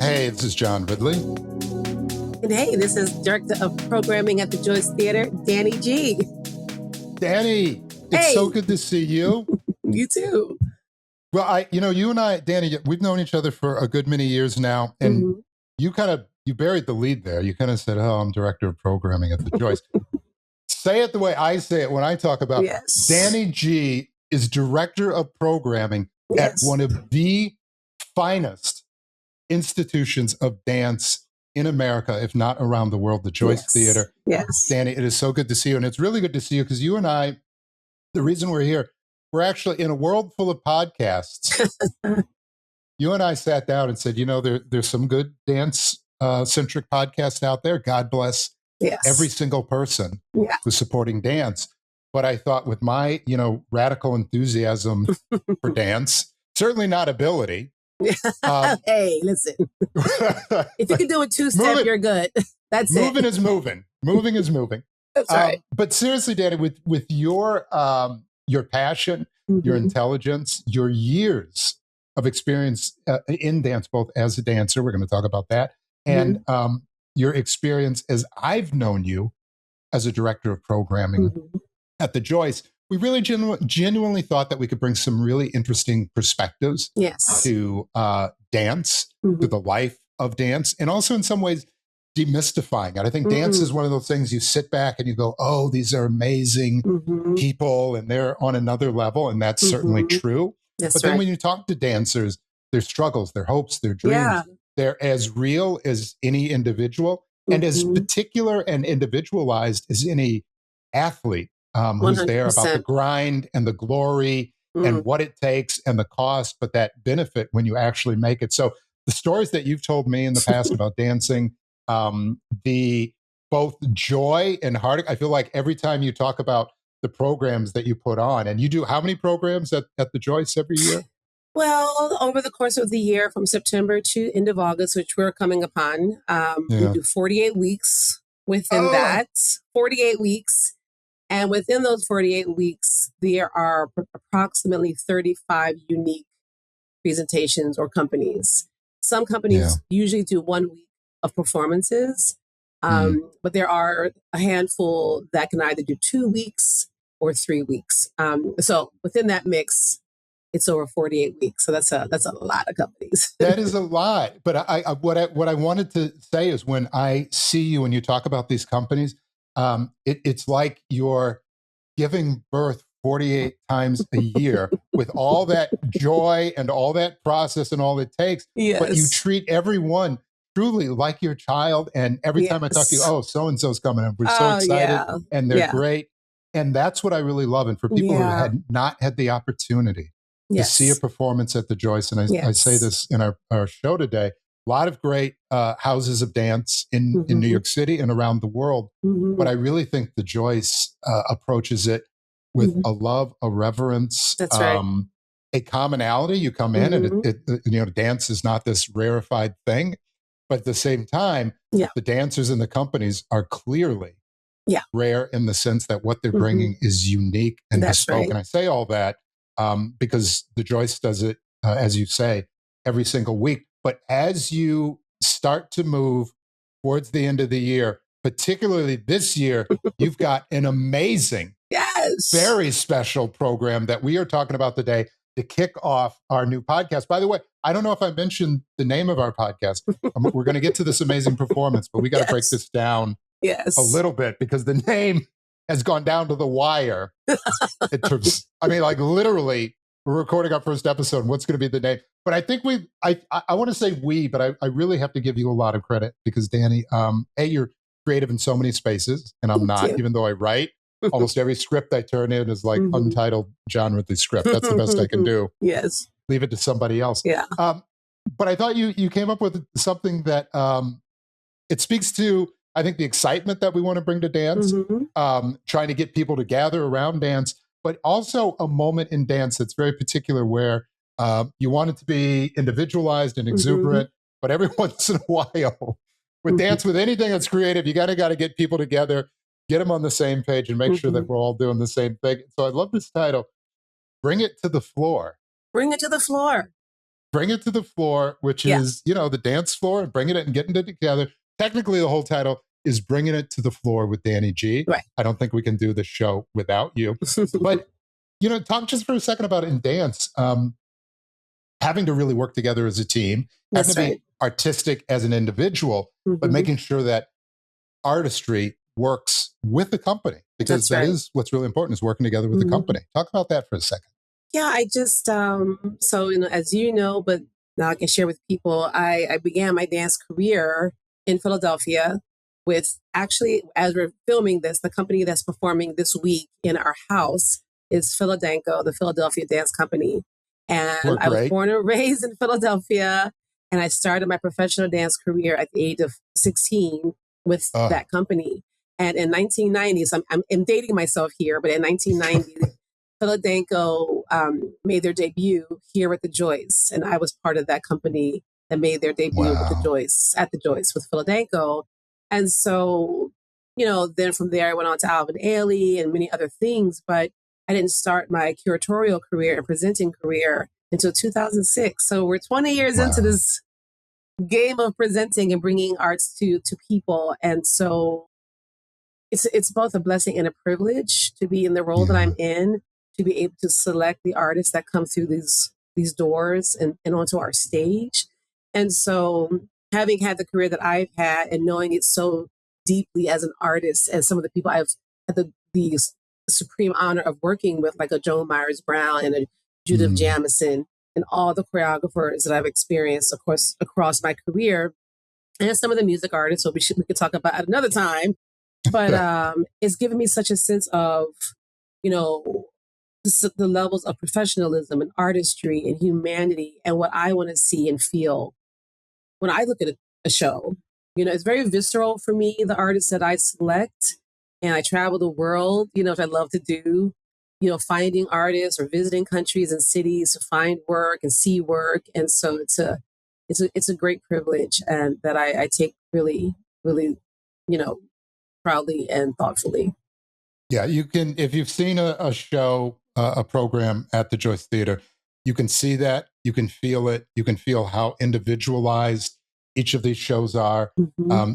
Hey, this is John Ridley. And hey, this is Director of Programming at the Joyce Theater, Danni Gee. Danni, it's so good to see you. You too. Well, you and I, Danni, we've known each other for a good many years now, and you buried the lead there. You kind of said, "Oh, I'm Director of Programming at the Joyce." Say it the way I say it when I talk about Danni Gee is Director of Programming at one of the finest institutions of dance in America, if not around the world, the Joyce Theater. Yes. Danni, it is so good to see you. And it's really good to see you because you and I, the reason we're here, we're actually in a world full of podcasts. You and I sat down and said, there's some good dance-centric podcasts out there. God bless every single person who's supporting dance. But I thought with my, radical enthusiasm for dance, certainly not ability. Hey, listen. If you can do a two-step, you're good. That's moving is moving. Moving is moving. That's right. But seriously, Danni, with your passion, your intelligence, your years of experience in dance, both as a dancer, we're going to talk about that, and your experience as I've known you as a director of programming at the Joyce, we really genuinely thought that we could bring some really interesting perspectives to dance, to the life of dance, and also in some ways demystifying it. I think dance is one of those things you sit back and you go, oh, these are amazing people and they're on another level. And that's certainly true. But then when you talk to dancers, their struggles, their hopes, their dreams, they're as real as any individual and as particular and individualized as any athlete who's there about the grind and the glory and what it takes and the cost, but that benefit when you actually make it. So the stories that you've told me in the past about dancing, the both joy and heartache, I feel like every time you talk about the programs that you put on, and you do how many programs at the Joyce every year? Well, over the course of the year, from September to end of August, which we're coming upon, we do 48 weeks within that, 48 weeks. And within those 48 weeks, there are approximately 35 unique presentations or companies. Some companies usually do 1 week of performances, but there are a handful that can either do 2 weeks or 3 weeks. So within that mix, it's over 48 weeks. So that's a lot of companies. That is a lot. But what I wanted to say is when I see you and you talk about these companies, it's like you're giving birth 48 times a year with all that joy and all that process and all it takes. But you treat everyone truly like your child. And every time I talk to you, oh, so-and-so's coming in. We're so excited and they're great. And that's what I really love. And for people who had not had the opportunity to see a performance at the Joyce, and I say this in our show today, a lot of great houses of dance in New York City and around the world. But I really think the Joyce approaches it with a love, a reverence, a commonality. You come in and dance is not this rarefied thing. But at the same time, the dancers and the companies are clearly rare in the sense that what they're bringing is unique and bespoke. And I say all that because the Joyce does it, as you say, every single week. But as you start to move towards the end of the year, particularly this year, you've got an amazing, very special program that we are talking about today to kick off our new podcast. By the way, I don't know if I mentioned the name of our podcast. We're going to get to this amazing performance, but we got to break this down a little bit because the name has gone down to the wire. Literally, we're recording our first episode. What's going to be the name? But I think I want to say but I really have to give you a lot of credit because Danni, you're creative in so many spaces and I'm not, even though I write. Almost every script I turn in is like untitled John Ridley script. That's the best I can do. Yes. Leave it to somebody else. Yeah. But I thought you came up with something that it speaks to, I think, the excitement that we want to bring to dance, trying to get people to gather around dance, but also a moment in dance that's very particular where you want it to be individualized and exuberant, but every once in a while, with dance, with anything that's creative, you got to get people together, get them on the same page and make sure that we're all doing the same thing. So I love this title, Bring It to the Floor. Bring it to the floor. bring it to the floor, which is, the dance floor, and bringing it and getting it together. Technically, the whole title is Bringing It to the Floor with Danni Gee. Right. I don't think we can do the show without you. But, talk just for a second about in dance, having to really work together as a team, having to be artistic as an individual, but making sure that artistry works with the company, because that is what's really important, is working together with the company. Talk about that for a second. Yeah, I just, so, as you know, but now I can share with people, I began my dance career in Philadelphia with, actually, as we're filming this, the company that's performing this week in our house is Philadanco, the Philadelphia Dance Company. And I was born and raised in Philadelphia, and I started my professional dance career at the age of 16 with that company. And in 1990, so I'm dating myself here, but in 1990, Philadanco made their debut here at the Joyce, and I was part of that company that made their debut with the Joyce, at the Joyce with Philadanco. And so, then from there I went on to Alvin Ailey and many other things, but I didn't start my curatorial career and presenting career until 2006. So we're 20 years into this game of presenting and bringing arts to people. And so it's both a blessing and a privilege to be in the role that I'm in, to be able to select the artists that come through these doors and onto our stage. And so having had the career that I've had and knowing it so deeply as an artist, and some of the people I've had the supreme honor of working with, like a Joan Myers Brown and a Judith Jamison, and all the choreographers that I've experienced, of course, across my career, and some of the music artists, so we could talk about at another time. But it's given me such a sense of, the levels of professionalism and artistry and humanity, and what I want to see and feel when I look at a show. It's very visceral for me, the artists that I select. And I travel the world, which I love to do, finding artists or visiting countries and cities to find work and see work. And so it's a great privilege, and that I take really, really, proudly and thoughtfully. Yeah, you can, if you've seen a show, a program at the Joyce Theater, you can see that, you can feel it, you can feel how individualized each of these shows are.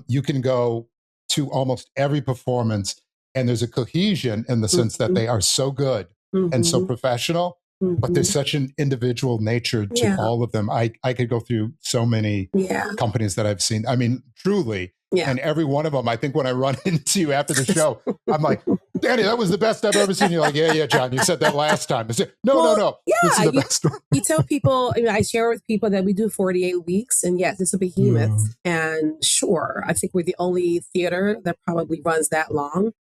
You can go to almost every performance, and there's a cohesion in the sense that they are so good and so professional, but there's such an individual nature to all of them. I could go through so many companies that I've seen. I mean, truly. And every one of them, I think when I run into you after the show, I'm like, Danni, that was the best I've ever seen. You're like, yeah, John, you said that last time. I said, no. Yeah, this is the best one. You tell people, I share with people that we do 48 weeks, and yes, it's a behemoth. And sure, I think we're the only theater that probably runs that long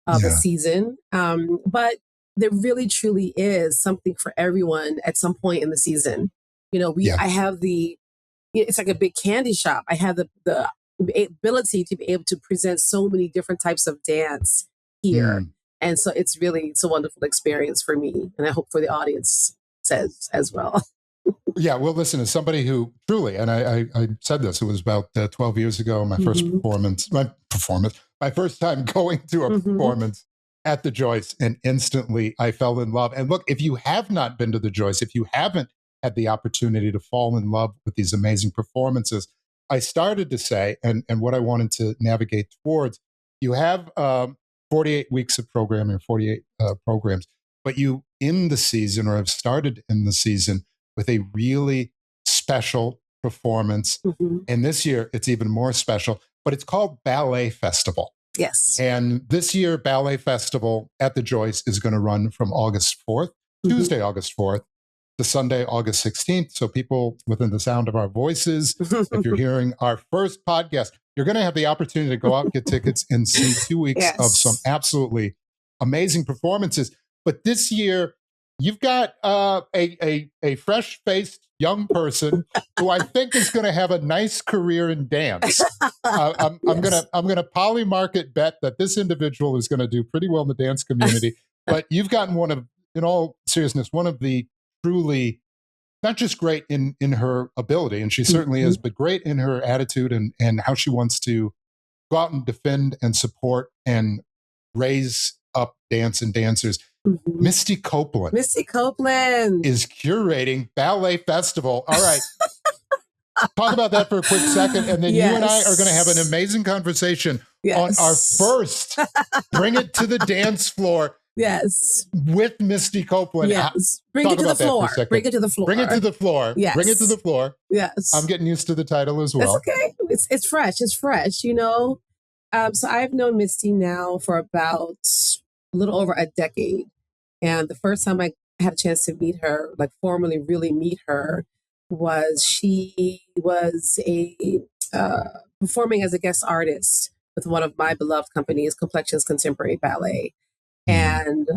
of a season. But there really, truly is something for everyone at some point in the season. I have it's like a big candy shop. I have the ability to be able to present so many different types of dance here. And so it's a wonderful experience for me. And I hope for the audience says as well. Yeah, well, listen, as somebody who truly, and I said this, it was about 12 years ago, my first my first time going to a performance at the Joyce, and instantly I fell in love. And look, if you have not been to the Joyce, if you haven't had the opportunity to fall in love with these amazing performances, I started to say, and what I wanted to navigate towards, you have 48 weeks of programming, 48 programs, but you in the season, or have started in the season, with a really special performance. And this year, it's even more special, but it's called Ballet Festival. Yes. And this year, Ballet Festival at the Joyce is going to run from August 4th, Tuesday, August 4th, to Sunday, August 16th. So people within the sound of our voices, if you're hearing our first podcast, you're going to have the opportunity to go out, get tickets, and see 2 weeks of some absolutely amazing performances. But this year, you've got a fresh-faced young person who I think is going to have a nice career in dance. I'm gonna polymarket bet that this individual is going to do pretty well in the dance community. But you've gotten in all seriousness, one of the truly, not just great in her ability, and she certainly is, but great in her attitude and how she wants to go out and defend and support and raise up dance and dancers. Misty Copeland. Misty Copeland is curating Ballet Festival. All right. Talk about that for a quick second. And then you and I are going to have an amazing conversation on our first Bring It to the Dance Floor. Yes. With Misty Copeland. Yes. Bring it to the floor. Bring it to the floor. Bring it to the floor. Yes. Bring it to the floor. Yes. I'm getting used to the title as well. That's okay. It's fresh. It's fresh, you know. So I've known Misty now for about a little over a decade. And the first time I had a chance to meet her, like formally really meet her, was she was performing as a guest artist with one of my beloved companies, Complexions Contemporary Ballet. And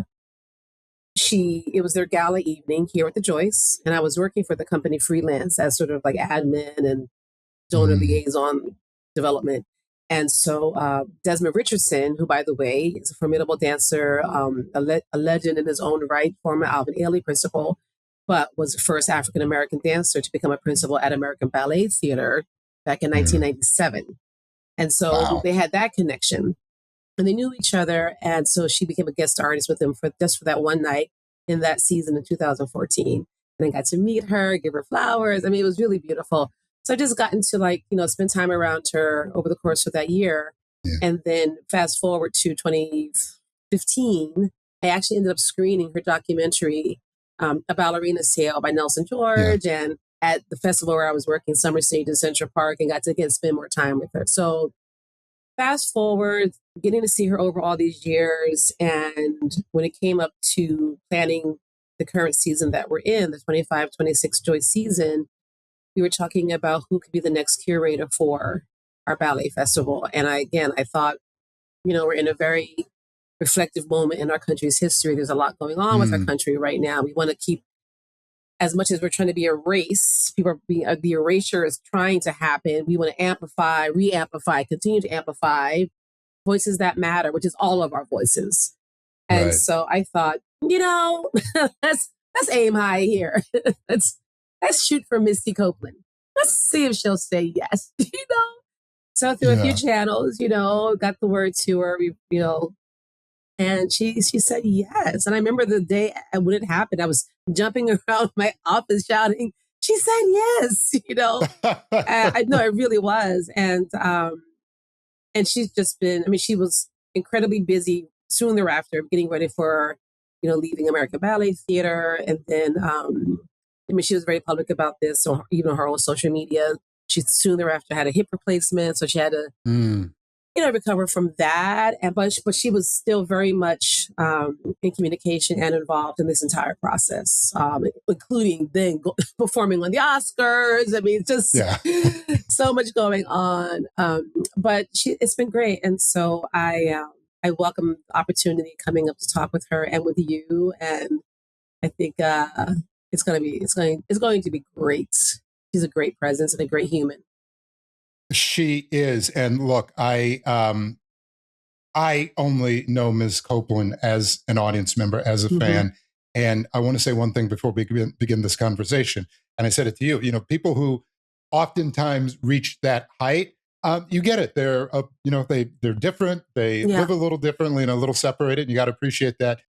it was their gala evening here at the Joyce. And I was working for the company freelance as sort of like admin and donor liaison development. And so Desmond Richardson, who, by the way, is a formidable dancer, a legend in his own right, former Alvin Ailey principal, but was the first African-American dancer to become a principal at American Ballet Theater back in 1997. And so they had that connection. And they knew each other. And so she became a guest artist with him for that one night in that season in 2014. And I got to meet her, give her flowers. I mean, it was really beautiful. So I just gotten to spend time around her over the course of that year. Yeah. And then fast forward to 2015, I actually ended up screening her documentary, A Ballerina's Tale by Nelson George. Yeah. And at the festival where I was working, Summer Stage in Central Park, and got to again spend more time with her. So fast forward, getting to see her over all these years. And when it came up to planning the current season that we're in, the 25-26 Joyce season, we were talking about who could be the next curator for our ballet festival. And I thought, we're in a very reflective moment in our country's history. There's a lot going on with our country right now. We want to keep, as much as we're trying to be a race, the erasure is trying to happen. We want to amplify, re-amplify, continue to amplify voices that matter, which is all of our voices. And so I thought, let's aim high here. Let's shoot for Misty Copeland. Let's see if she'll say yes, So through a few channels, got the word to her, and she said yes. And I remember the day when it happened, I was jumping around my office shouting, she said yes, I know it really was. And she's just been, she was incredibly busy soon thereafter, getting ready for, leaving American Ballet Theater. And then, she was very public about this. So even her own social media, she soon thereafter had a hip replacement. So she had to, recover from that. But she was still very much in communication and involved in this entire process, including then performing on the Oscars. Just so much going on. But it's been great. And so I welcome the opportunity coming up to talk with her and with you. And I think it's going to be great. She's a great presence and a great human. She is. And look, I only know Ms. Copeland as an audience member, as a fan. And I want to say one thing before we begin this conversation. And I said it to you, people who oftentimes reach that height, you get it. They're, they're different. They live a little differently and a little separated. And you got to appreciate that.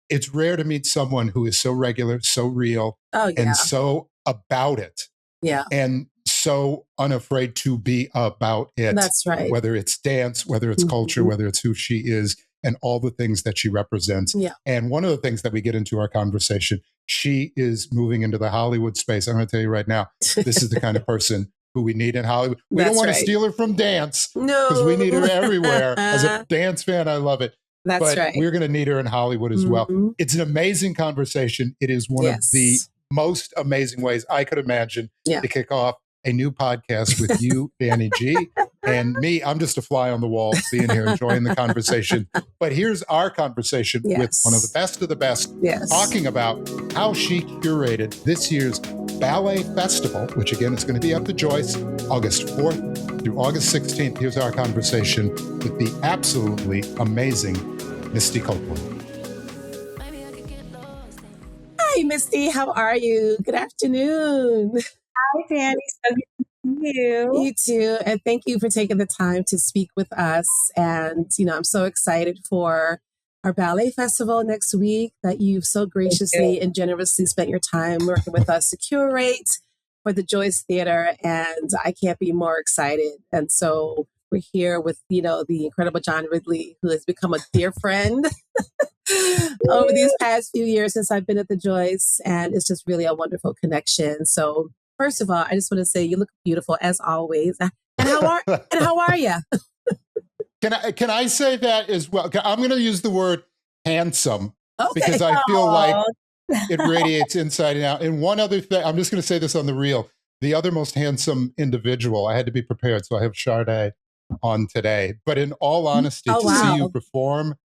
It's rare to meet someone who is so regular, so real, and so about it. Yeah. And so unafraid to be about it. That's right. Whether it's dance, whether it's culture, whether it's who she is, and all the things that she represents. Yeah. And one of the things that we get into our conversation, she is moving into the Hollywood space. I'm going to tell you right now, this is the kind of person who we need in Hollywood. We don't want to steal her from dance. No. Because we need her everywhere. As a dance fan, I love it. But we're going to need her in Hollywood as well. It's an amazing conversation. It is one of the most amazing ways I could imagine to kick off a new podcast with you, Danni Gee, and me. I'm just a fly on the wall being here, enjoying the conversation. But here's our conversation with one of the best, talking about how she curated this year's Ballet Festival, which again is going to be up to Joyce, August 4th through August 16th. Here's our conversation with the absolutely amazing Misty Copeland. Hi, Misty. How are you? Good afternoon. Hi, Danni. So good to see you. You too. And thank you for taking the time to speak with us. And, I'm so excited for our ballet festival next week that you've so graciously and generously spent your time working with us to curate for the Joyce Theater. And I can't be more excited. And so we're here with, the incredible John Ridley, who has become a dear friend over these past few years since I've been at the Joyce. And it's just really a wonderful connection. So first of all, I just want to say you look beautiful as always. And how are you? Can I say that as well? I'm going to use the word handsome because I feel like it radiates inside and out. And one other thing, I'm just going to say this on the reel. The other most handsome individual, I had to be prepared, so I have Sade on today. But in all honesty, see you perform,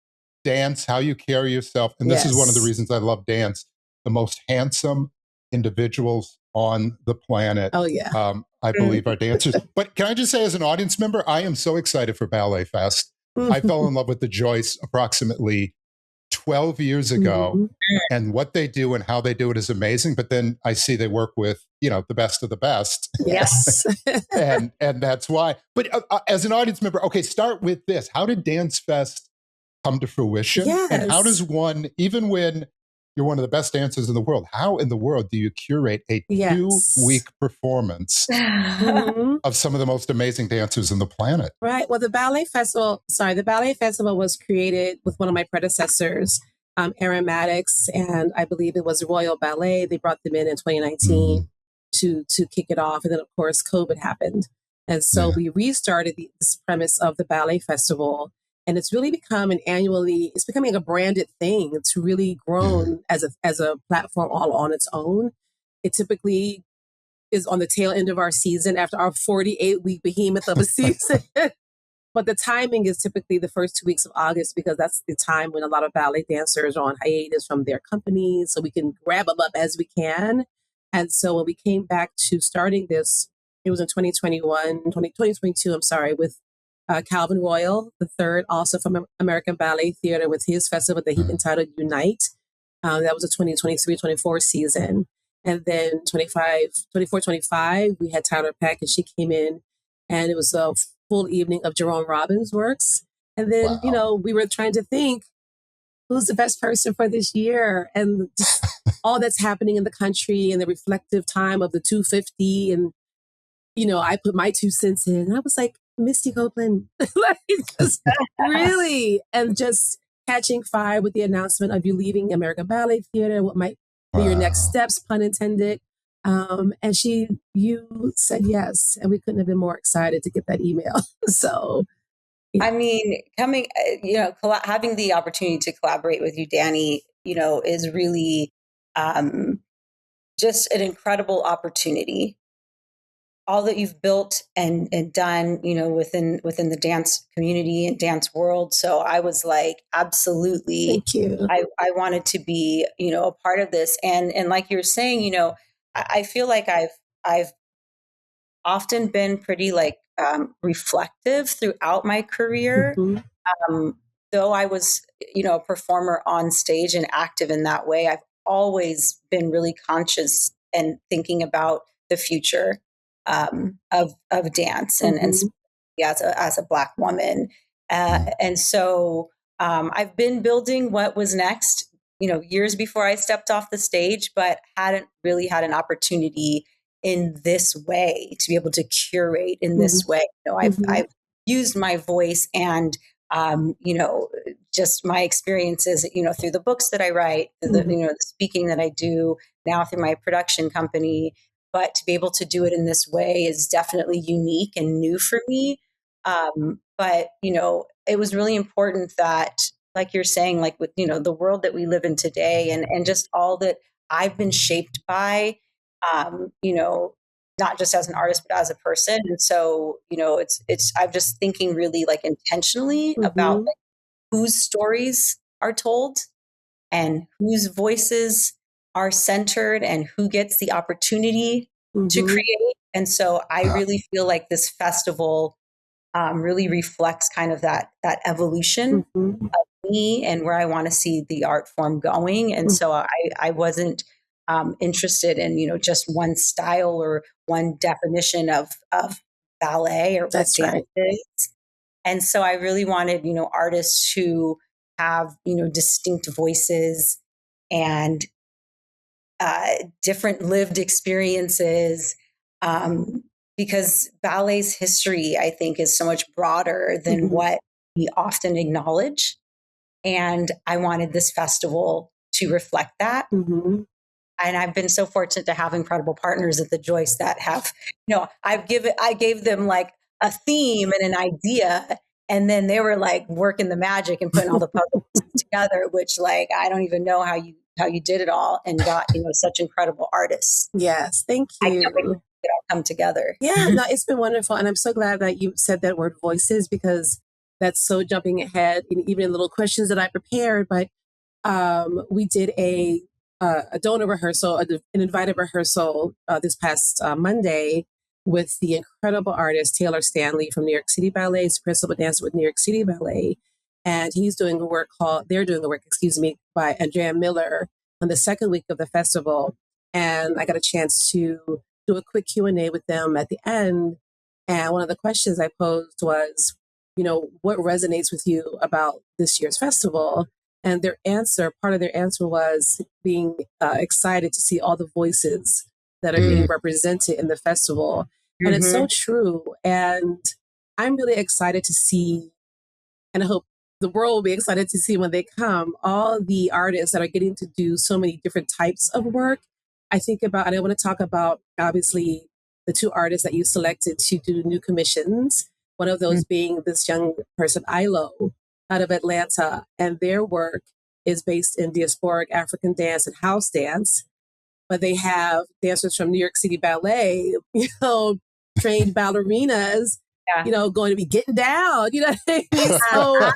dance, how you carry yourself, and this is one of the reasons I love dance, the most handsome individuals on the planet. Oh, yeah. I believe our dancers. But can I just say, as an audience member, I am so excited for Ballet Fest. I fell in love with the Joyce approximately 12 years ago, and what they do and how they do it is amazing. But then I see they work with, the best of the best. Yes. and that's why. But as an audience member, okay, start with this. How did Dance Fest come to fruition? Yes. And how does one, even when you're one of the best dancers in the world, how in the world do you curate a 2-week performance of some of the most amazing dancers on the planet? Right. Well, the Ballet Festival was created with one of my predecessors, Aaron Maddox, and I believe it was Royal Ballet. They brought them in 2019 to kick it off. And then, of course, COVID happened. And so we restarted this premise of the Ballet Festival. And it's really become it's becoming a branded thing. It's really grown as a platform all on its own. It typically is on the tail end of our season after our 48-week behemoth of a season. But the timing is typically the first 2 weeks of August because that's the time when a lot of ballet dancers are on hiatus from their companies. So we can grab them up as we can. And so when we came back to starting this, it was in 2022, with Calvin Royal III, also from American Ballet Theater, with his festival that he entitled Unite. That was a 2023-24 season. And then 24-25, we had Tyler Peck, and she came in, and it was a full evening of Jerome Robbins' works. And then, we were trying to think, who's the best person for this year? And just all that's happening in the country and the reflective time of the 250. And, I put my 2 cents in, and I was like, Misty Copeland, really, and just catching fire with the announcement of you leaving American Ballet Theater, what might be your next steps, pun intended. And you said yes, and we couldn't have been more excited to get that email. So, I mean, having the opportunity to collaborate with you, Danni, is really just an incredible opportunity. All that you've built and done, within the dance community and dance world. So I was like, absolutely, thank you. I wanted to be, a part of this. And like you're saying, I feel like I've often been pretty reflective throughout my career. Though I was, a performer on stage and active in that way, I've always been really conscious and thinking about the future of dance and as a Black woman. And so I've been building what was next, years before I stepped off the stage, but hadn't really had an opportunity in this way to be able to curate in this way. I've used my voice and, just my experiences, through the books that I write, the speaking that I do now through my production company. But to be able to do it in this way is definitely unique and new for me. But, it was really important that, like you're saying, like with, the world that we live in today and just all that I've been shaped by, not just as an artist, but as a person. And so, I'm just thinking really intentionally about whose stories are told and whose voices are centered and who gets the opportunity to create. And so I really feel like this festival really reflects kind of that evolution of me and where I want to see the art form going. And so I wasn't interested in, just one style or one definition of ballet or what dance is. And so I really wanted, artists who have, distinct voices and different lived experiences. Because ballet's history, I think, is so much broader than what we often acknowledge. And I wanted this festival to reflect that. And I've been so fortunate to have incredible partners at the Joyce that have, I gave them like a theme and an idea, and then they were like working the magic and putting all the puzzles together, which like, I don't even know how you did it all and got, such incredible artists. Yes. Thank you. I can't wait to it all come together. Yeah, no, it's been wonderful. And I'm so glad that you said that word voices, because that's so jumping ahead, even in little questions that I prepared. But we did a donor rehearsal, an invited rehearsal this past Monday with the incredible artist Taylor Stanley from New York City Ballet. He's principal dancer with New York City Ballet. And they're doing the work, by Andrea Miller on the second week of the festival. And I got a chance to do a quick Q&A with them at the end. And one of the questions I posed was, what resonates with you about this year's festival? And part of their answer was being excited to see all the voices that are being represented in the festival. And it's so true. And I'm really excited to see, and I hope the world will be excited to see when they come, all the artists that are getting to do so many different types of work. I think about, and I want to talk about, obviously, the two artists that you selected to do new commissions. One of those being this young person, Ilo, out of Atlanta. And their work is based in diasporic African dance and house dance. But they have dancers from New York City Ballet, trained ballerinas, going to be getting down, what I mean? So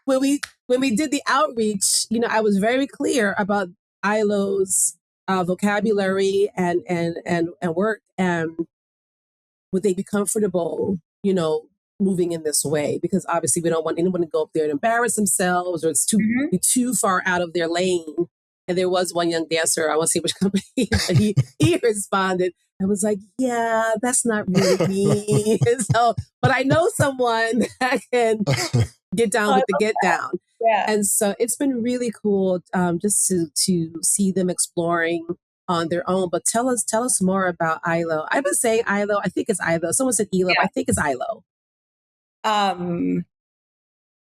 when we did the outreach, I was very clear about Ilo's vocabulary and work, and would they be comfortable, moving in this way? Because obviously we don't want anyone to go up there and embarrass themselves, or it's too far out of their lane. And there was one young dancer, I won't say which company, but he responded and was like, yeah, that's not really me. So, but I know someone that can get down with the get down. Yeah. And so it's been really cool just to see them exploring on their own. But tell us more about Ilo. I've been saying Ilo. I think it's Ilo. Someone said Elo. Yeah. I think it's Ilo.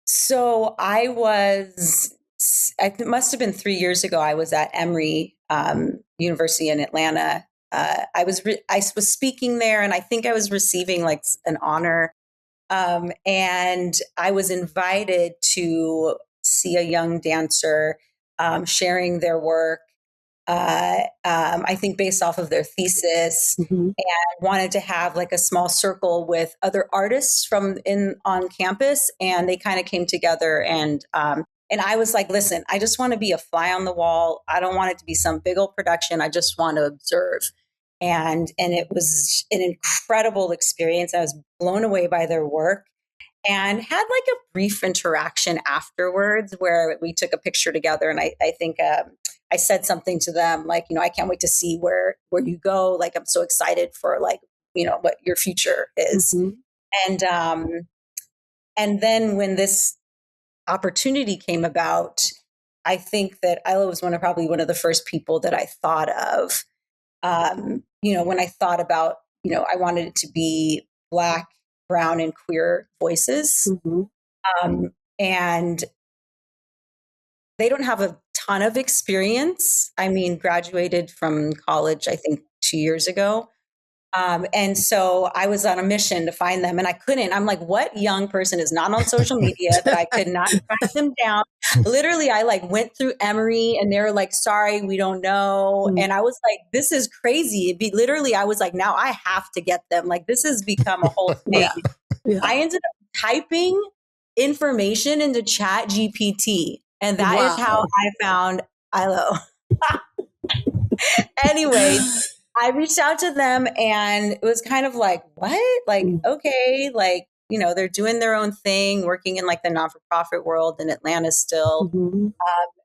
So it must have been 3 years ago. I was at Emory University in Atlanta. I was speaking there, and I think I was receiving like an honor. And I was invited to see a young dancer sharing their work. I think based off of their thesis, and wanted to have like a small circle with other artists on campus, and they kind of came together, and I was like, listen, I just want to be a fly on the wall. I don't want it to be some big old production. I just want to observe. And it was an incredible experience. I was blown away by their work, and had like a brief interaction afterwards where we took a picture together. And I think I said something to them like, I can't wait to see where you go. Like, I'm so excited for like, what your future is. And then when this opportunity came about, I think that Ilo was probably one of the first people that I thought of. When I thought about, I wanted it to be Black, brown, and queer voices. And they don't have a ton of experience. I mean, graduated from college, I think 2 years ago. And so I was on a mission to find them, and I couldn't. I'm like, what young person is not on social media that I could not track them down? Literally, I like went through Emory, and they were like, sorry, we don't know. And I was like, this is crazy. Literally, I was like, now I have to get them. Like, this has become a whole thing. Yeah. I ended up typing information into Chat GPT, and that is how I found Ilo. Anyway, I reached out to them, and it was kind of like, what? Like, okay, like, they're doing their own thing, working in like the not-for-profit world in Atlanta still.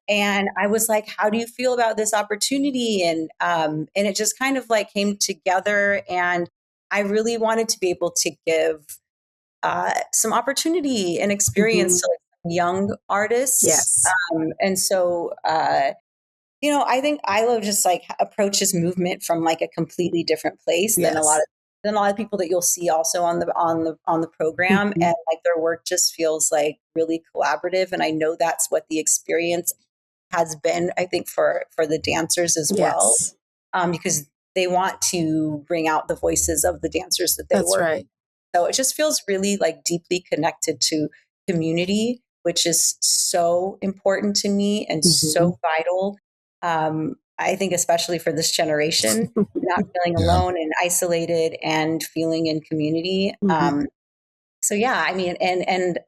And I was like, how do you feel about this opportunity? And it just kind of like came together, and I really wanted to be able to give some opportunity and experience to like young artists. Yes. And so, I think Ilo just like approaches movement from like a completely different place than a lot of people that you'll see also on the program. Mm-hmm. And like their work just feels like really collaborative. And I know that's what the experience has been, I think, for the dancers as well, because they want to bring out the voices of the dancers that they work with. Right. So it just feels really like deeply connected to community, which is so important to me and so vital. I think especially for this generation, not feeling alone and isolated and feeling in community. So yeah, I mean, and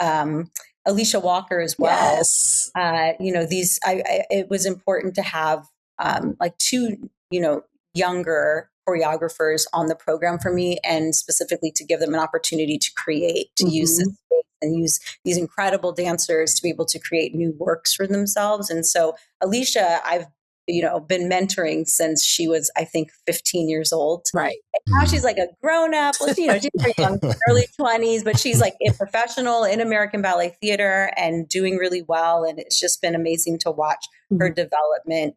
Alicia Walker as well. Yes. It was important to have like two, younger choreographers on the program for me, and specifically to give them an opportunity to create, to use this space and use these incredible dancers to be able to create new works for themselves. And so Alicia, I've been mentoring since she was, I think, 15 years old. Right. And now she's like a grown up. Well, she's very young, early 20s, but she's like a professional in American Ballet Theater and doing really well. And it's just been amazing to watch her development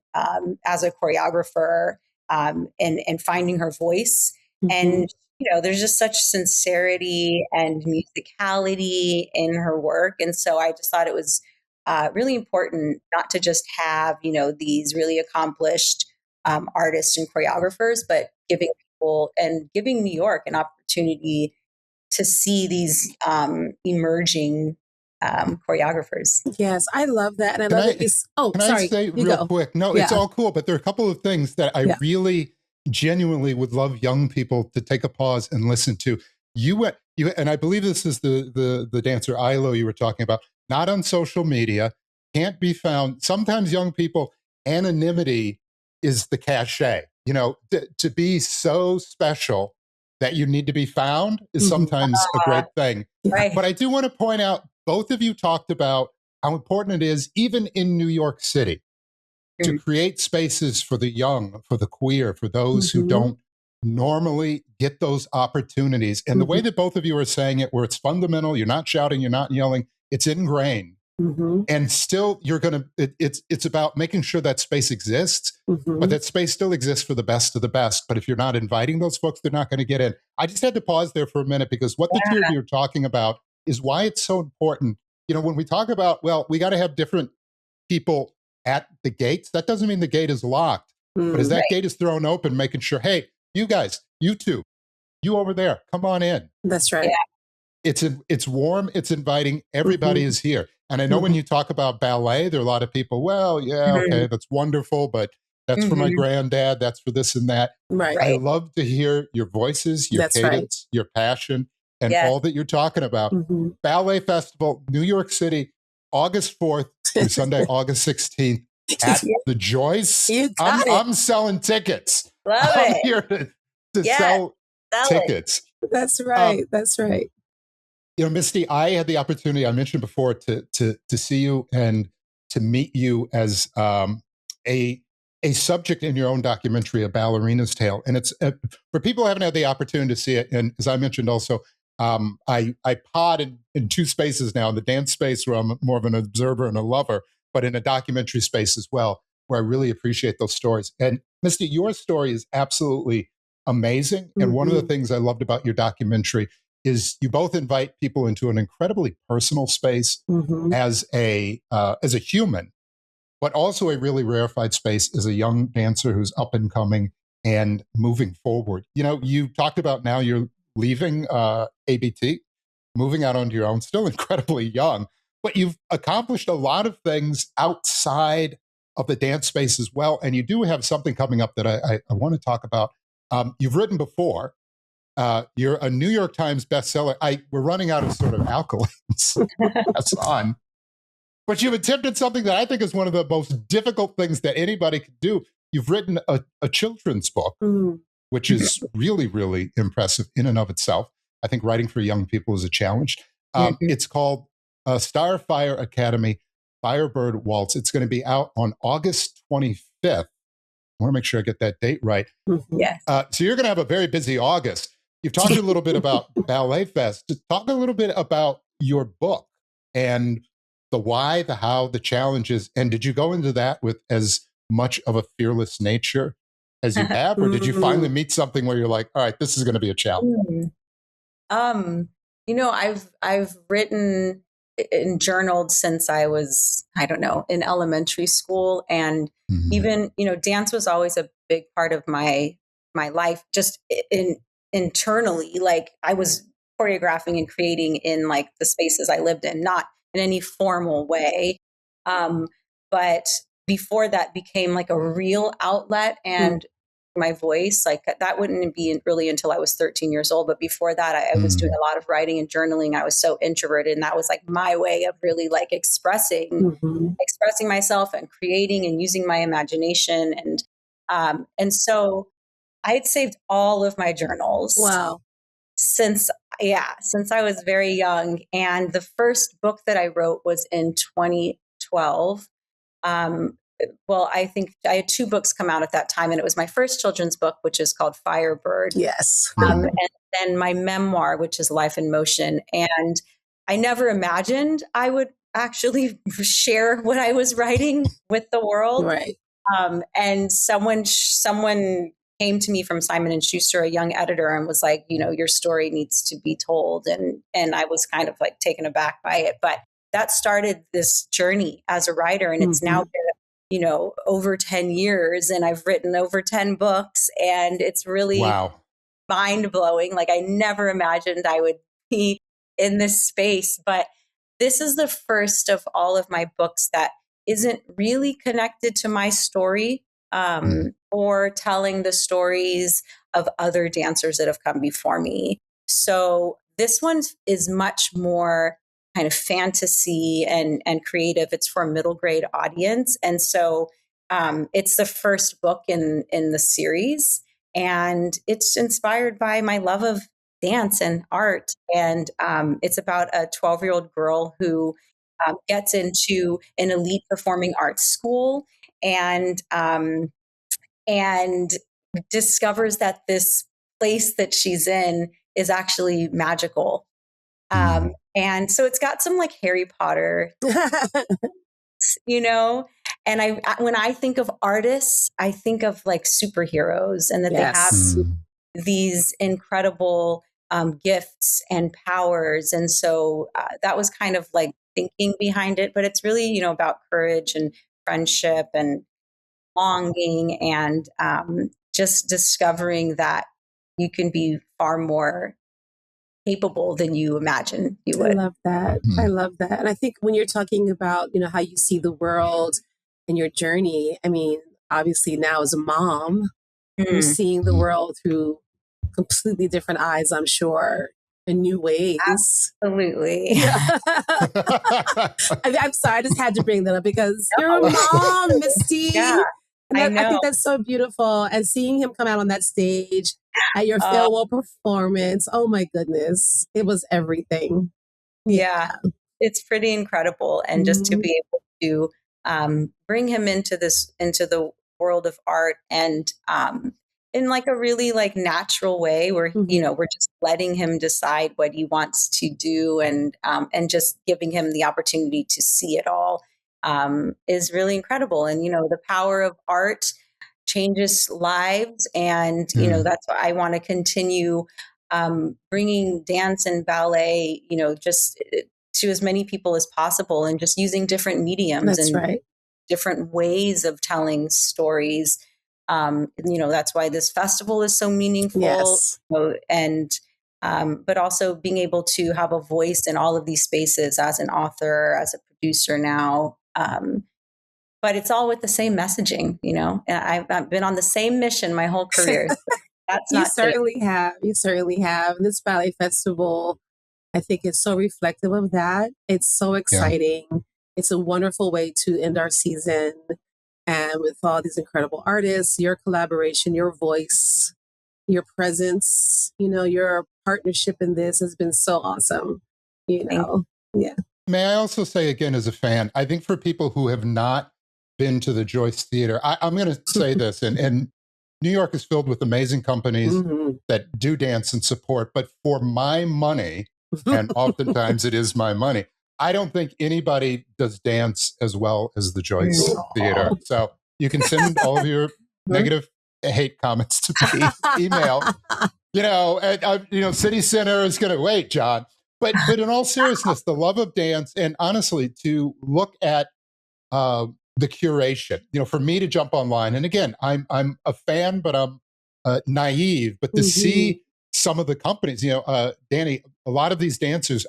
as a choreographer and finding her voice. And there's just such sincerity and musicality in her work. And so I just thought it was really important not to just have, these really accomplished artists and choreographers, but giving New York an opportunity to see these emerging choreographers. Yes, I love that. And I love it. Can I say real quick? No, it's all cool, but there are a couple of things that I really genuinely would love young people to take a pause and listen to. You and I believe this is the dancer Ilo you were talking about. Not on social media, can't be found. Sometimes young people, anonymity is the cachet. To be so special that you need to be found is sometimes a great thing. Right. But I do want to point out, both of you talked about how important it is, even in New York City, to create spaces for the young, for the queer, for those who don't normally get those opportunities. And the way that both of you are saying it, where it's fundamental, you're not shouting, you're not yelling, it's ingrained. And still you're going to, it's about making sure that space exists, but that space still exists for the best of the best. But if you're not inviting those folks, they're not going to get in. I just had to pause there for a minute, because what the two of you are talking about is why it's so important. When we talk about, well, we got to have different people at the gates, that doesn't mean the gate is locked. But as that gate is thrown open, making sure, hey, you guys, you two, you over there, come on in. That's right. It's warm, it's inviting, everybody is here. And I know when you talk about ballet, there are a lot of people, well, yeah, okay, that's wonderful, but that's for my granddad, that's for this and that. Right. I love to hear your voices, your cadence, your passion, and all that you're talking about. Ballet Festival, New York City, August 4th through Sunday, August 16th at the Joyce. I'm selling tickets. I'm here to sell tickets. That's right. That's right. Misty, I had the opportunity, I mentioned before, to see you and to meet you as a subject in your own documentary, A Ballerina's Tale. And it's for people who haven't had the opportunity to see it. And as I mentioned also, I pod in two spaces now, in the dance space where I'm more of an observer and a lover, but in a documentary space as well, where I really appreciate those stories. And Misty, your story is absolutely amazing. And one of the things I loved about your documentary is you both invite people into an incredibly personal space as a human, but also a really rarefied space as a young dancer who's up and coming and moving forward. You talked about now you're leaving ABT, moving out onto your own, still incredibly young, but you've accomplished a lot of things outside of the dance space as well. And you do have something coming up that I want to talk about. You've written before. You're a New York Times bestseller. We're running out of sort of accolades. That's on. But you've attempted something that I think is one of the most difficult things that anybody could do. You've written a children's book, which is really, really impressive in and of itself. I think writing for young people is a challenge. It's called Starfire Academy, Firebird Waltz. It's going to be out on August 25th. I want to make sure I get that date right. Yes. So you're going to have a very busy August. You've talked a little bit about Ballet Fest. Just talk a little bit about your book and the why, the how, the challenges. And did you go into that with as much of a fearless nature as you have, or did you finally meet something where you're like, all right, this is going to be a challenge? You know, I've written and journaled since I was, I don't know, in elementary school. And even, you know, dance was always a big part of my life, just internally. Like I was choreographing and creating in like the spaces I lived in, not in any formal way. But before that became like a real outlet and my voice, like that wouldn't be really until I was 13 years old. But before that, I was doing a lot of writing and journaling. I was so introverted, and that was like my way of really like expressing myself and creating and using my imagination. And so I had saved all of my journals. Wow. Since I was very young. And the first book that I wrote was in 2012. Well, I think I had 2 books come out at that time, and it was my first children's book, which is called Firebird. Yes. And then my memoir, which is Life in Motion. And I never imagined I would actually share what I was writing with the world. Right. And someone came to me from Simon and Schuster, a young editor, and was like, you know, your story needs to be told. And I was kind of like taken aback by it, but that started this journey as a writer. And it's now been, you know, over 10 years, and I've written over 10 books, and it's really mind blowing. Like I never imagined I would be in this space, but this is the first of all of my books that isn't really connected to my story, or telling the stories of other dancers that have come before me. So this one is much more kind of fantasy and creative. It's for a middle grade audience. And so it's the first book in the series, and it's inspired by my love of dance and art. And it's about a 12-year-old girl who gets into an elite performing arts school and discovers that this place that she's in is actually magical. And so it's got some like Harry Potter, you know, and when I think of artists, I think of like superheroes, and that they have these incredible gifts and powers. And so that was kind of like thinking behind it, but it's really, you know, about courage and friendship and longing and just discovering that you can be far more capable than you imagine you would. I love that. I love that. And I think when you're talking about, you know, how you see the world and your journey, I mean, obviously now as a mom, you're seeing the world through completely different eyes, I'm sure, in new ways. Absolutely. I'm sorry, I just had to bring that up because you're a mom, Misty. Yeah, I think that's so beautiful. And seeing him come out on that stage at your farewell performance, oh my goodness, it was everything. Yeah, it's pretty incredible. And just to be able to bring him into the world of art, and in like a really like natural way where, you know, we're just letting him decide what he wants to do, and just giving him the opportunity to see it all is really incredible. And, you know, the power of art changes lives. And, you know, that's why I want to continue bringing dance and ballet, you know, just to as many people as possible, and just using different mediums different ways of telling stories. You know, that's why this festival is so meaningful. Yes. And but also being able to have a voice in all of these spaces as an author, as a producer now. But it's all with the same messaging, you know, and I've been on the same mission my whole career. So that's not You certainly have. You certainly have. And this Ballet Festival, I think, is so reflective of that. It's so exciting. Yeah. It's a wonderful way to end our season. And with all these incredible artists, your collaboration, your voice, your presence, you know, your partnership in this has been so awesome. You know, yeah. May I also say again, as a fan, I think for people who have not been to the Joyce Theater, I'm going to say this, and New York is filled with amazing companies that do dance and support, but for my money, and oftentimes it is my money, I don't think anybody does dance as well as the Joyce Theater. So you can send all of your negative hate comments to me. Email. City Center is going to wait, John. But in all seriousness, the love of dance, and honestly, to look at the curation. For me to jump online, and again, I'm a fan, but I'm naive. But to see some of the companies, Danni, a lot of these dancers,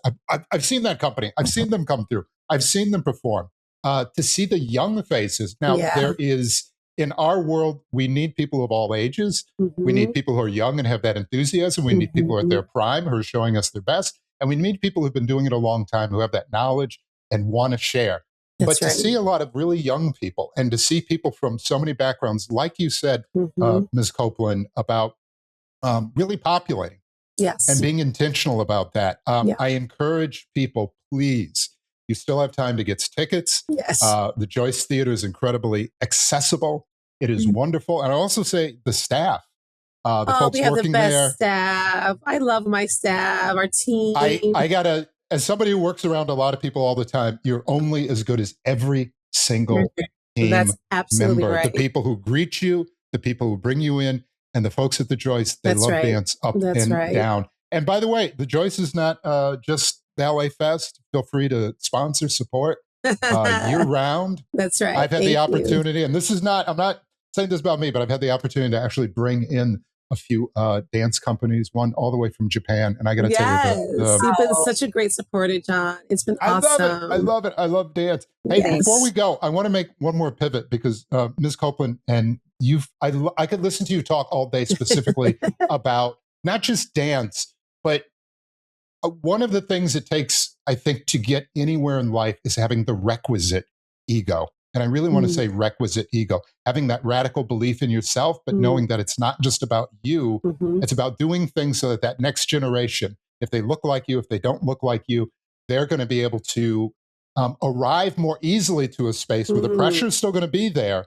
I've seen that company. I've seen them come through. I've seen them perform. To see the young faces. Now, there is, in our world, we need people of all ages. We need people who are young and have that enthusiasm. We need people at their prime who are showing us their best. And we need people who've been doing it a long time, who have that knowledge and want to share. But to see a lot of really young people, and to see people from so many backgrounds, like you said, Ms. Copeland, about really populating and being intentional about that. I encourage people, please, you still have time to get tickets. The Joyce Theater is incredibly accessible. It is wonderful. And I also say the staff, the folks we have working the best there. Staff. I love my staff, our team. I gotta, as somebody who works around a lot of people all the time, you're only as good as every single team That's absolutely member. right. The people who greet you, the people who bring you in, and the folks at the Joyce, they love dance up and down. And by the way, the Joyce is not just Ballet Fest. Feel free to sponsor, support year round. That's right. I've had the opportunity, and this is not, I'm not saying this about me, but I've had the opportunity to actually bring in a few dance companies, one all the way from Japan. And I got to tell you, you've been such a great supporter, John. It's been awesome. I love it. I love dance. Hey, before we go, I want to make one more pivot, because Ms. Copeland, and I could listen to you talk all day specifically about not just dance, but one of the things it takes, I think, to get anywhere in life is having the requisite ego. And I really want to say requisite ego, having that radical belief in yourself, but knowing that it's not just about you. It's about doing things so that that next generation, if they look like you, if they don't look like you, they're going to be able to arrive more easily to a space where the pressure is still going to be there,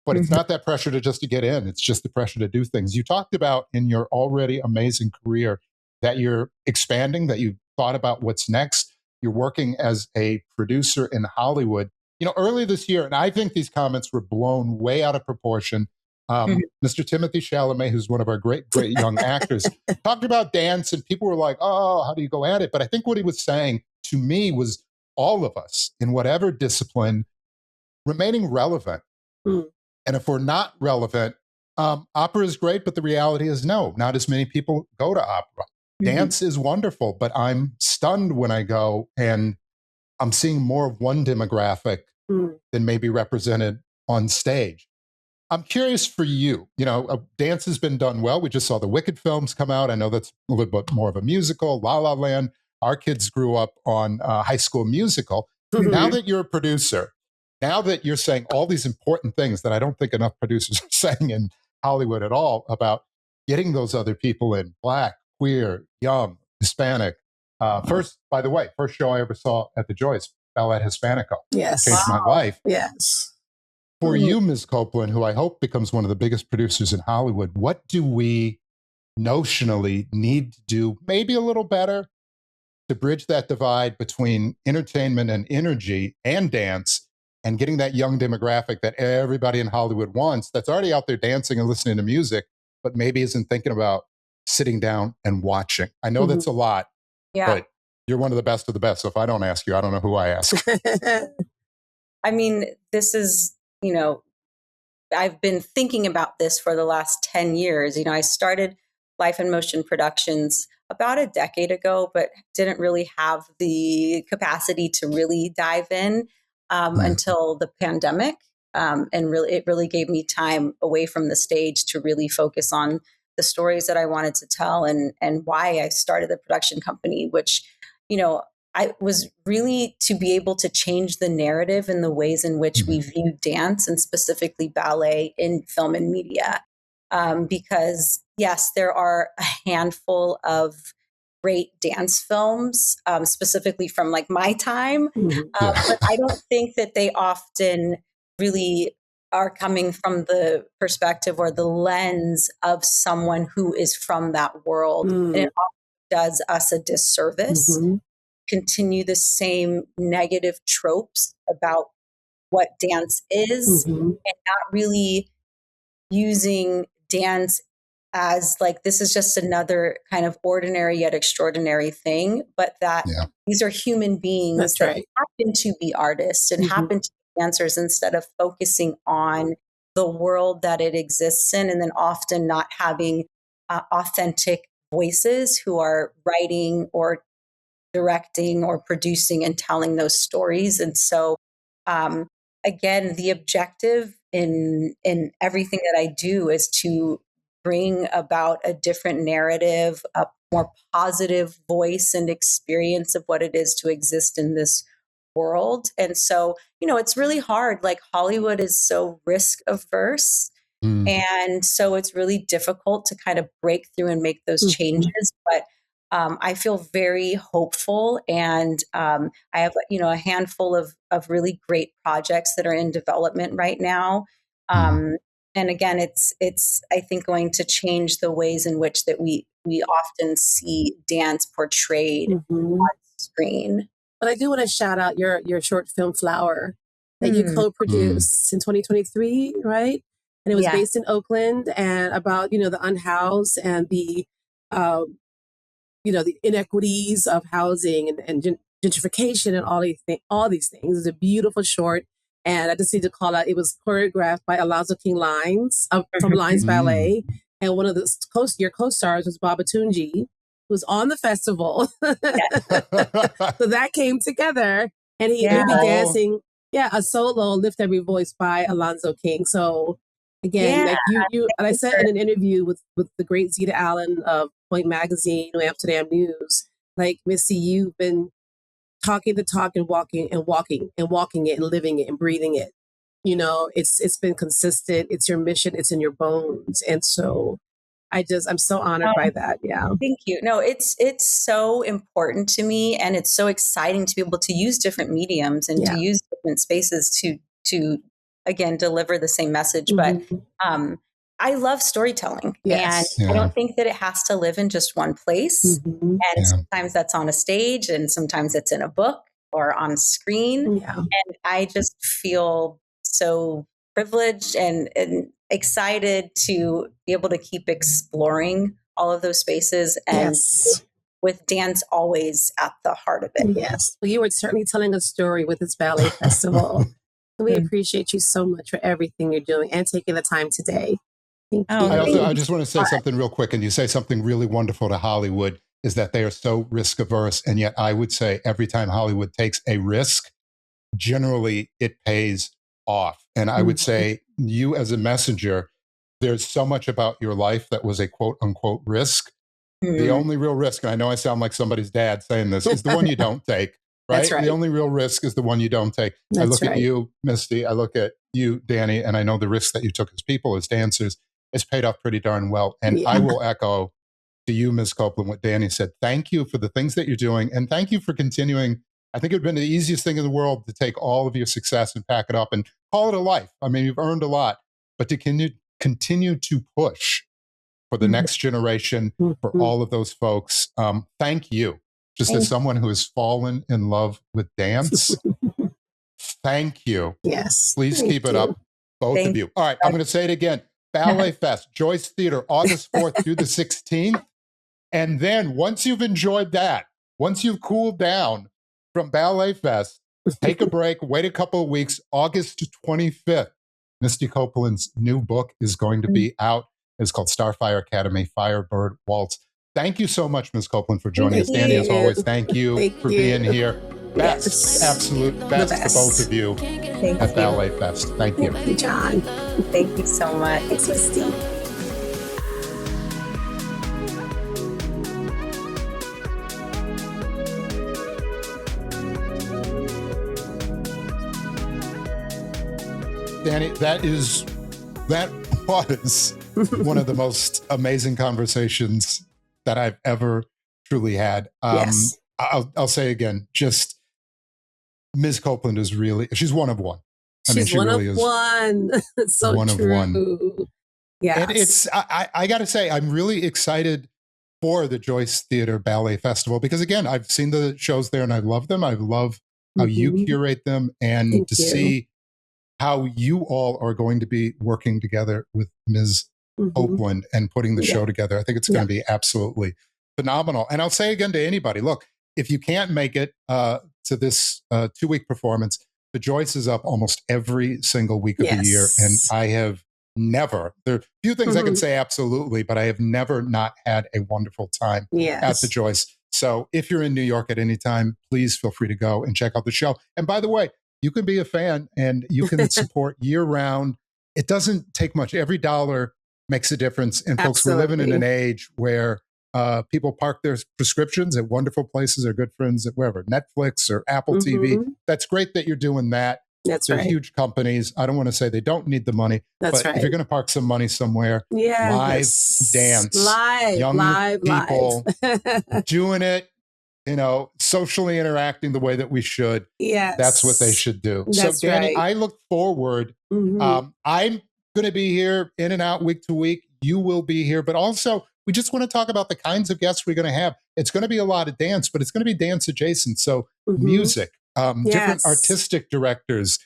but it's not that pressure to get in. It's just the pressure to do things. You talked about in your already amazing career that you're expanding, that you thought about what's next. You're working as a producer in Hollywood. Earlier this year, and I think these comments were blown way out of proportion. Mr. Timothy Chalamet, who's one of our great young actors, talked about dance, and people were like, oh, how do you go at it? But I think what he was saying to me was all of us, in whatever discipline, remaining relevant. And if we're not relevant, opera is great, but the reality is no, not as many people go to opera. Dance is wonderful, but I'm stunned when I go and I'm seeing more of one demographic than maybe represented on stage. I'm curious for you. Dance has been done well. We just saw the Wicked films come out. I know that's a little bit more of a musical, La La Land. Our kids grew up on High School Musical. Now that you're a producer, now that you're saying all these important things that I don't think enough producers are saying in Hollywood at all about getting those other people in, Black, queer, young, Hispanic. First show I ever saw at the Joyce, Ballet Hispanico. Yes. Changed my life. Yes. For you, Ms. Copeland, who I hope becomes one of the biggest producers in Hollywood, what do we notionally need to do maybe a little better to bridge that divide between entertainment and energy and dance, and getting that young demographic that everybody in Hollywood wants, that's already out there dancing and listening to music, but maybe isn't thinking about sitting down and watching? I know that's a lot, but you're one of the best of the best. So if I don't ask you, I don't know who I ask. I mean, this is, I've been thinking about this for the last 10 years. I started Life in Motion Productions about a decade ago, but didn't really have the capacity to really dive in until the pandemic. And it really gave me time away from the stage to really focus on the stories that I wanted to tell, and why I started the production company, which, I was really to be able to change the narrative in the ways in which we view dance, and specifically ballet, in film and media. Because yes, there are a handful of great dance films, specifically from like my time. But I don't think that they often really are coming from the perspective or the lens of someone who is from that world. And it often does us a disservice. continue the same negative tropes about what dance is, Mm-hmm. and not really using dance as like, this is just another kind of ordinary yet extraordinary thing, but that these are human beings That's that right. happen to be artists and Mm-hmm. happen to be dancers, instead of focusing on the world that it exists in, and then often not having authentic voices who are writing or directing or producing and telling those stories. And so, again, the objective in everything that I do is to bring about a different narrative, a more positive voice and experience of what it is to exist in this world. And so, it's really hard. Like, Hollywood is so risk averse. And so it's really difficult to kind of break through and make those changes. But I feel very hopeful, and I have, a handful of really great projects that are in development right now. And again, it's I think going to change the ways in which that we often see dance portrayed on screen. But I do want to shout out your short film Flower that you co-produced in 2023, right? And it was based in Oakland, and about the unhoused and the the inequities of housing and gentrification and all these things. It's a beautiful short, and I just need to call out. It was choreographed by Alonzo King Lines from Lines Ballet, and one of your co-stars was Babatunji, who was on the festival. So that came together, and he'll be dancing. Yeah, a solo "Lift Every Voice" by Alonzo King. So again, like you, and I said in an interview with the great Zita Allen of Point Magazine, New Amsterdam News, like, Missy, you've been talking the talk and walking it and living it and breathing it. It's been consistent. It's your mission. It's in your bones. And so I'm so honored by that. Yeah. Thank you. No, it's so important to me, and it's so exciting to be able to use different mediums and to use different spaces to again deliver the same message. But I love storytelling, and I don't think that it has to live in just one place. And sometimes that's on a stage, and sometimes it's in a book or on screen. And I just feel so privileged and excited to be able to keep exploring all of those spaces, and with dance always at the heart of it. Yes. Well, you were certainly telling a story with this Ballet Festival. We appreciate you so much for everything you're doing and taking the time today. Thank you. I just want to say something real quick, and you say something really wonderful to Hollywood, is that they are so risk averse. And yet I would say every time Hollywood takes a risk, generally it pays off. And I would say you as a messenger, there's so much about your life that was a quote unquote risk. The only real risk, and I know I sound like somebody's dad saying this, is the one you don't take. Right? That's right. The only real risk is the one you don't take. I look at you, Misty. I look at you, Danni, and I know the risk that you took as people, as dancers, is paid off pretty darn well. And I will echo to you, Ms. Copeland, what Danni said. Thank you for the things that you're doing, and thank you for continuing. I think it would have been the easiest thing in the world to take all of your success and pack it up and call it a life. I mean, you've earned a lot, but to continue to push for the next generation, for all of those folks, thank you. Just as someone who has fallen in love with dance, thank you. Yes. Please keep it up, both of you. All right, I'm going to say it again. Ballet Fest, Joyce Theater, August 4th through the 16th. And then once you've enjoyed that, once you've cooled down from Ballet Fest, take a break, wait a couple of weeks, August 25th. Misty Copeland's new book is going to be out. It's called Starfire Academy, Firebird Waltz. Thank you so much, Ms. Copeland, for joining us. Danni, as always, thank you for being here. Best, absolute best to both of you at Ballet Fest. Thank you. Thank you, John. Thank you so much. Thanks, Misty. Danni, that was one of the most amazing conversations that I've ever truly had. I'll say again, just Ms. Copeland is she's one of one. She's one of one. It's so one true. of one. Yeah. And I got to say, I'm really excited for the Joyce Theater Ballet Festival, because again, I've seen the shows there and I love them. I love how you curate them, and Thank to you. see how you all are going to be working together with Ms. Copeland and putting the show together. I think it's going to be absolutely phenomenal. And I'll say again to anybody, look, if you can't make it to this 2-week performance, the Joyce is up almost every single week of the year. And I have never, there are few things I can say absolutely, but I have never not had a wonderful time at the Joyce. So if you're in New York at any time, please feel free to go and check out the show. And by the way, you can be a fan and you can support year round. It doesn't take much. Every dollar makes a difference. And folks, we're living in an age where people park their prescriptions at wonderful places, or good friends at wherever, Netflix or Apple TV. That's great that you're doing that. They're huge companies. I don't want to say they don't need the money, but if you're going to park some money somewhere, live dance, young people doing it, you know, socially interacting the way that we should. That's what they should do. So Danni, I look forward. I'm going to be here in and out week to week. You will be here, but also we just want to talk about the kinds of guests we're going to have. It's going to be a lot of dance, but it's going to be dance adjacent. So music, different artistic directors,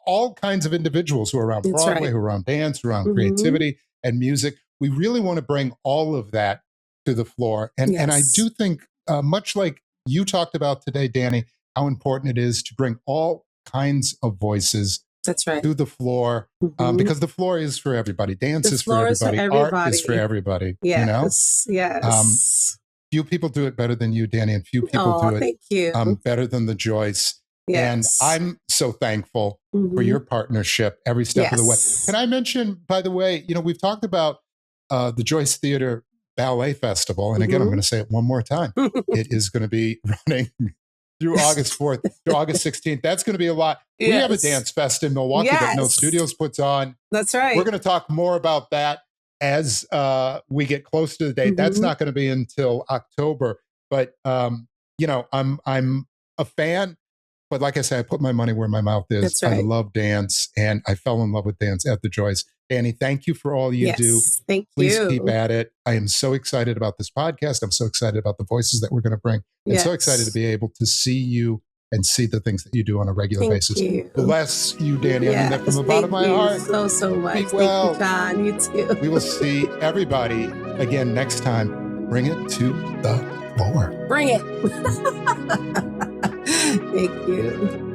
all kinds of individuals who are around Broadway, who are around dance, who are around creativity and music. We really want to bring all of that to the floor. And I do think, much like you talked about today, Danni, how important it is to bring all kinds of voices to the floor, because the floor is for everybody. Dance is for everybody. Art is for everybody. You know? Few people do it better than you, Danni, and few people do it better than the Joyce. And I'm so thankful for your partnership every step of the way. Can I mention, by the way, you know, we've talked about the Joyce Theater Ballet Festival. And again, I'm going to say it one more time. It is going to be running through August 4th to August 16th. That's going to be a lot. We have a dance fest in Milwaukee that No Studios puts on. That's right. We're going to talk more about that as we get close to the date. That's not going to be until October. But, you know, I'm a fan. But like I said, I put my money where my mouth is. I love dance, and I fell in love with dance at the Joyce. Danni, thank you for all you do. Please keep at it. I am so excited about this podcast. I'm so excited about the voices that we're going to bring. And so excited to be able to see you and see the things that you do on a regular basis. Bless you, Danni. I mean that from the bottom of my heart. So much. Well. Thank you, John. You too. We will see everybody again next time. Bring it to the floor. Bring it. Thank you.